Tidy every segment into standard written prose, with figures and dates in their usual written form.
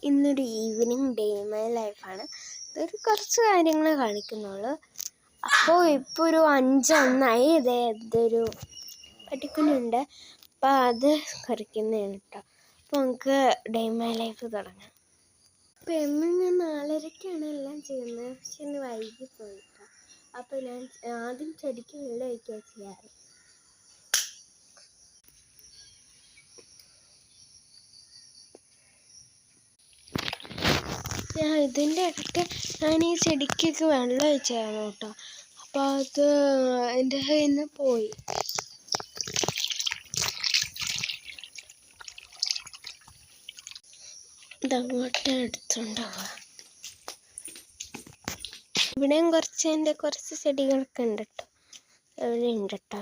ഇന്നൊരു evening day my ലൈഫാണ്. ഇതൊരു കുറച്ച് കാര്യങ്ങൾ കാണിക്കുന്നുള്ളൂ. അപ്പോൾ ഇപ്പോൾ ഒരു 5:01 ഇതൊരു പട്ടിക്കുഞ്ഞുണ്ട്. അപ്പോൾ അത് കറിക്കുന്നതാണ് കേട്ടോ. അപ്പോൾ നമുക്ക് ഡേ മൈ ലൈഫ് തുടങ്ങാം. അപ്പോൾ എന്നും ഞാൻ 4:30-ക്കാണ് എല്ലാം ചെയ്യുന്നത്, പക്ഷെ ഇന്ന് വൈകി പോയിട്ടോ. അപ്പോൾ ഞാൻ ആദ്യം ചെടിക്ക് വെള്ളം ഒഴിക്കുക ചെയ്യാറ്. ഇതിൻ്റെ ഇടയ്ക്ക് ഞാൻ ഈ ചെടിക്കൊക്കെ വെള്ളം ഒഴിച്ചായിരുന്നു കേട്ടോ. അപ്പോൾ അത് എൻ്റെ കയ്യിൽ നിന്ന് പോയി. ഇതങ്ങോട്ട് എടുത്തുണ്ടാവുക. ഇവിടെയും കുറച്ച് ചെടികളൊക്കെ ഉണ്ട് കേട്ടോ. ഇവിടെ ഉണ്ട് കേട്ടോ.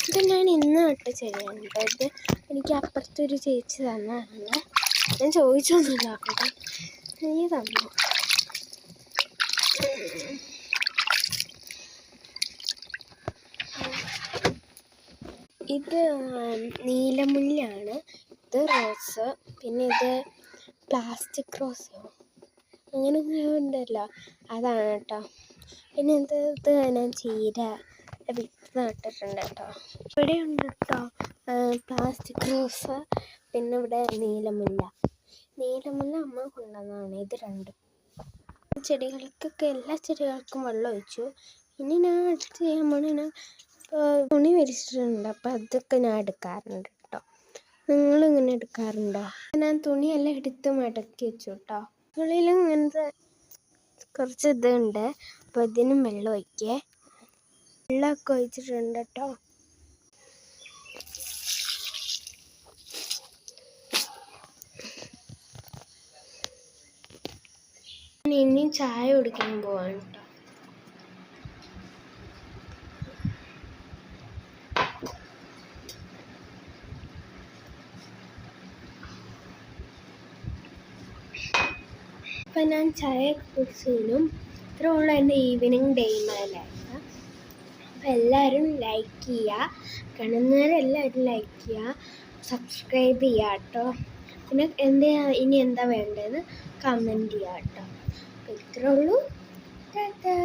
ഇത് ഞാൻ ഇന്ന് നട്ട ചെടിയാണ് കേട്ടോ. ഇത് എനിക്ക് അപ്പുറത്തൊരു ചേച്ചി തന്നതാണ്. ഞാൻ ചോദിച്ചൊന്നുമില്ല കേട്ടോ, നീ തന്നു. ഇത് നീലമുല്ലാണ്, ഇത് റോസ്, പിന്നെ ഇത് പ്ലാസ്റ്റിക് റോസോ അങ്ങനെ ഉണ്ടല്ലോ, അതാണ് കേട്ടോ. പിന്നെ ഇത് ഞാൻ ചീര വിത്ത് നട്ടിട്ടുണ്ട് കേട്ടോ. ഇവിടെ ഉണ്ട് കേട്ടോ പ്ലാസ്റ്റിക് റോസ്, പിന്നെ ഇവിടെ നീലമുല്ല അമ്മ കൊണ്ടുവന്നതാണ്. ഇത് രണ്ടും എല്ലാ ചെടികൾക്കും വെള്ളം ഒഴിച്ചു. ഇനി ഞാൻ അടുത്ത് ചെയ്യാൻ പോണ തുണി വിരിച്ചിട്ടുണ്ട്. അപ്പോൾ അതൊക്കെ ഞാൻ എടുക്കാറുണ്ട് കേട്ടോ. നിങ്ങളിങ്ങനെ എടുക്കാറുണ്ടോ? ഞാൻ തുണിയെല്ലാം എടുത്ത് മടക്കി വെച്ചു കേട്ടോ. മുകളിലും ഇങ്ങനത്തെ കുറച്ച് ഇതുണ്ട്. അപ്പോൾ ഇതിനും വെള്ളം ഒഴിക്കേ. വെള്ളമൊക്കെ ഒഴിച്ചിട്ടുണ്ട് കേട്ടോ. ഇനി ചായ കുടിക്കാൻ പോവാണ് കേട്ടോ. അപ്പം ഞാൻ ചായ കുടിച്ചതിനും ഇത്രയുള്ള എൻ്റെ ഈവനിങ് ഡേ മൈ ലൈഫ്. അപ്പം എല്ലാവരും ലൈക്ക് ചെയ്യുക, കാണുന്നവരെല്ലാവരും ലൈക്ക് ചെയ്യുക, സബ്സ്ക്രൈബ് ചെയ്യുക കേട്ടോ. പിന്നെ ഇനി എന്താ വേണ്ടതെന്ന് കമൻറ്റ് ചെയ്യുക കേട്ടോ. അപ്പോൾ ഇത്രേ ഉള്ളൂ. ടാറ്റാ.